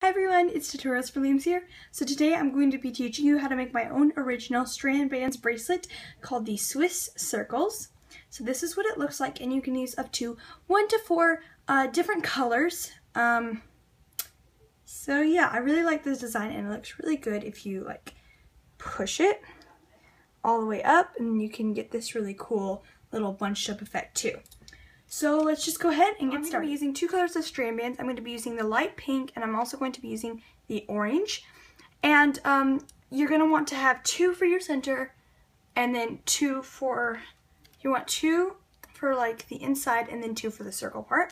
Hi everyone, it's Tutorials for Liams here. So today I'm going to be teaching you how to make my own original Strand bands bracelet called the Swiss Circles. So this is what it looks like, and you can use up to 1 to 4 different colors. So yeah, I really like this design, and it looks really good if you like push it all the way up, and you can get this really cool little bunched up effect too. So let's just go ahead and get started. I'm going to be using 2 colors of strand bands. I'm going to be using the light pink, and I'm also going to be using the orange. And you're going to want to have 2 for your center, and then 2 for, you want 2 for like the inside, and then 2 for the circle part.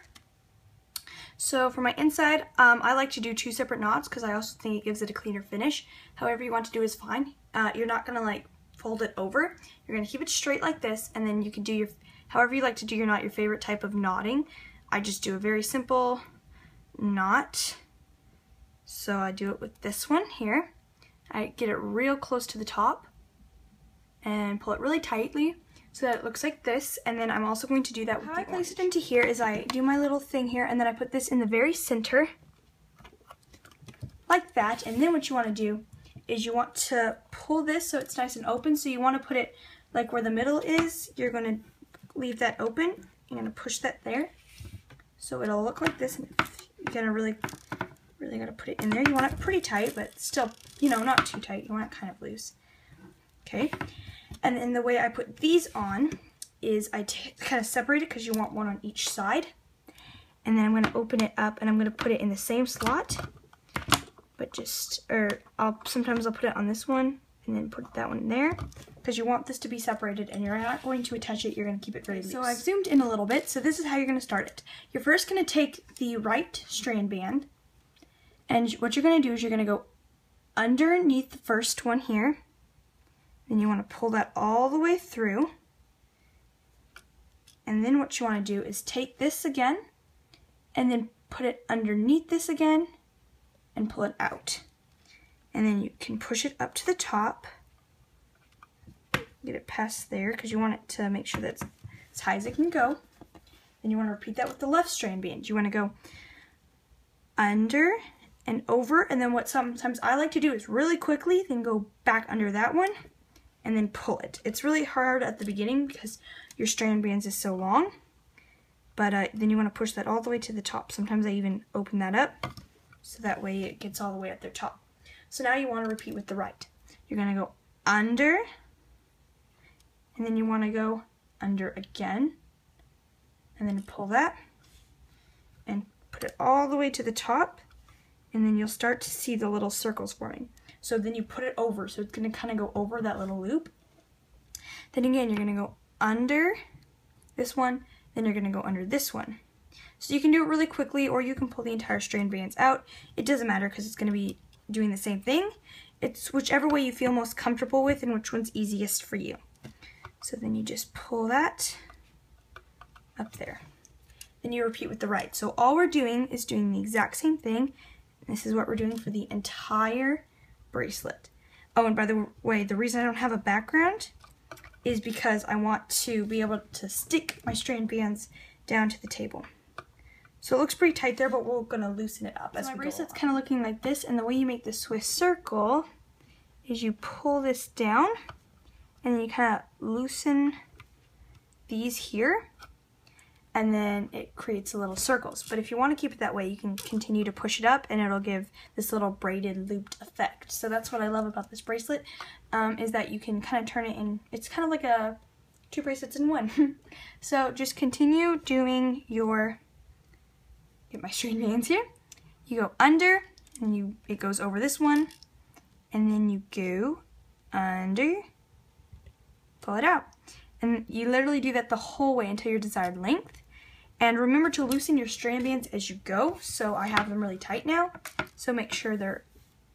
So for my inside, I like to do 2 separate knots because I also think it gives it a cleaner finish. However you want to do is fine. You're not going to like fold it over. You're going to keep it straight like this, and then you can do your however you like to do your knot, your favorite type of knotting. I just do a very simple knot. So I do it with this one here. I get it real close to the top and pull it really tightly so that it looks like this. And then I'm also going to do that with the orange. How I place it into here is I do my little thing here, and then I put this in the very center like that. And then what you want to do is you want to pull this so it's nice and open. So you want to put it like where the middle is. You're going to leave that open. You're going to push that there so it'll look like this. And you're going to really got to put it in there. You want it pretty tight, but still, you know, not too tight. You want it kind of loose. Okay. And then the way I put these on is I kind of separate it because you want one on each side. And then I'm going to open it up, and I'm going to put it in the same slot, but just, sometimes I'll put it on this one and then put that one there, because you want this to be separated and you're not going to attach it, you're going to keep it very loose. So I've zoomed in a little bit, so this is how you're going to start it. You're first going to take the right strand band, and what you're going to do is you're going to go underneath the first one here, then you want to pull that all the way through, and then what you want to do is take this again, and then put it underneath this again, and pull it out. And then you can push it up to the top, get it past there because you want it to make sure that's as high as it can go. Then you want to repeat that with the left strand band. You want to go under and over, and then what sometimes I like to do is really quickly then go back under that one and then pull it. It's really hard at the beginning because your strand bands is so long, but then you want to push that all the way to the top. Sometimes I even open that up so that way it gets all the way at the top. So now you want to repeat with the right. You're going to go under, and then you want to go under again, and then pull that, and put it all the way to the top, and then you'll start to see the little circles forming. So then you put it over, so it's going to kind of go over that little loop. Then again, you're going to go under this one, then you're going to go under this one. So you can do it really quickly, or you can pull the entire strand bands out. It doesn't matter because it's going to be doing the same thing. It's whichever way you feel most comfortable with and which one's easiest for you. So then you just pull that up there. Then you repeat with the right. So all we're doing is doing the exact same thing. This is what we're doing for the entire bracelet. Oh, and by the way, the reason I don't have a background is because I want to be able to stick my strand bands down to the table. So it looks pretty tight there, but we're going to loosen it up as we go. My bracelet's kind of looking like this, and the way you make the Swiss circle is you pull this down, and then you kind of loosen these here, and then it creates little circles. But if you want to keep it that way, you can continue to push it up, and it'll give this little braided looped effect. So that's what I love about this bracelet, is that you can kind of turn it in. It's kind of like a 2 bracelets in one. So just continue doing your, get my strand bands here. You go under, and it goes over this one, and then you go under, pull it out. And you literally do that the whole way until your desired length. And remember to loosen your strand bands as you go. So I have them really tight now, so make sure they're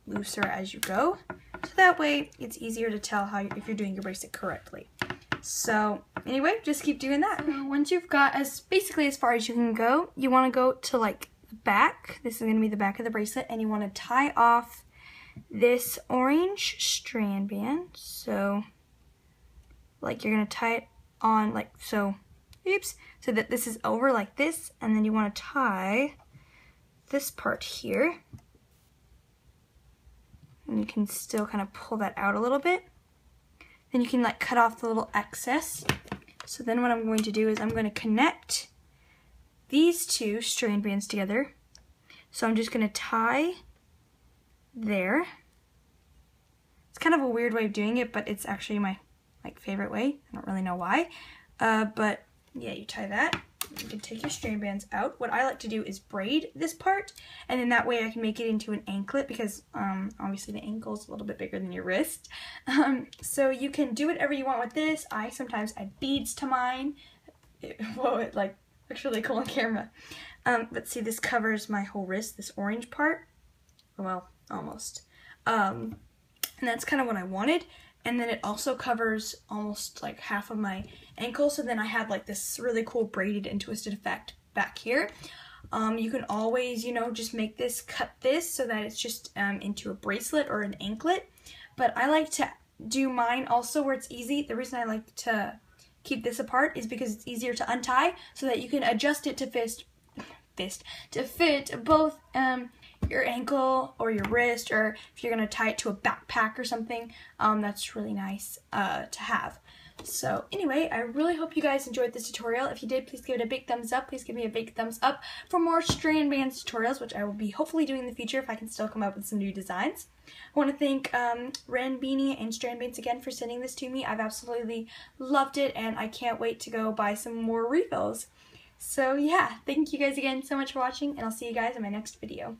looser as you go. So that way it's easier to tell if you're doing your bracelet correctly. So anyway, just keep doing that. So once you've got basically as far as you can go, you want to go to like the back. This is going to be the back of the bracelet, and you want to tie off this orange strand band. So like you're going to tie it on like so. Oops. So that this is over like this, and then you want to tie this part here and you can still kind of pull that out a little bit. Then you can like cut off the little excess. So then what I'm going to do is I'm going to connect these two strand bands together. So I'm just going to tie there. It's kind of a weird way of doing it, but it's actually my favorite way. I don't really know why. But yeah, you tie that. You can take your strand bands out. What I like to do is braid this part, and then that way I can make it into an anklet because obviously the ankle is a little bit bigger than your wrist. So you can do whatever you want with this. I sometimes add beads to mine. Whoa, it like looks really cool on camera. But see, this covers my whole wrist, this orange part. Well, almost. And that's kind of what I wanted. And then it also covers almost like half of my ankle, so then I have like this really cool braided and twisted effect back here. You can always, you know, just make this, cut this so that it's just into a bracelet or an anklet. But I like to do mine also where it's easy. The reason I like to keep this apart is because it's easier to untie so that you can adjust it to fit both your ankle or your wrist, or if you're going to tie it to a backpack or something. That's really nice to have. So anyway, I really hope you guys enjoyed this tutorial. If you did, please give it a big thumbs up. Please give me a big thumbs up for more strand bands tutorials, which I will be hopefully doing in the future if I can still come up with some new designs. I want to thank Ren Beanie and Strand Bands again for sending this to me. I've absolutely loved it, and I can't wait to go buy some more refills. So yeah, thank you guys again so much for watching, and I'll see you guys in my next video.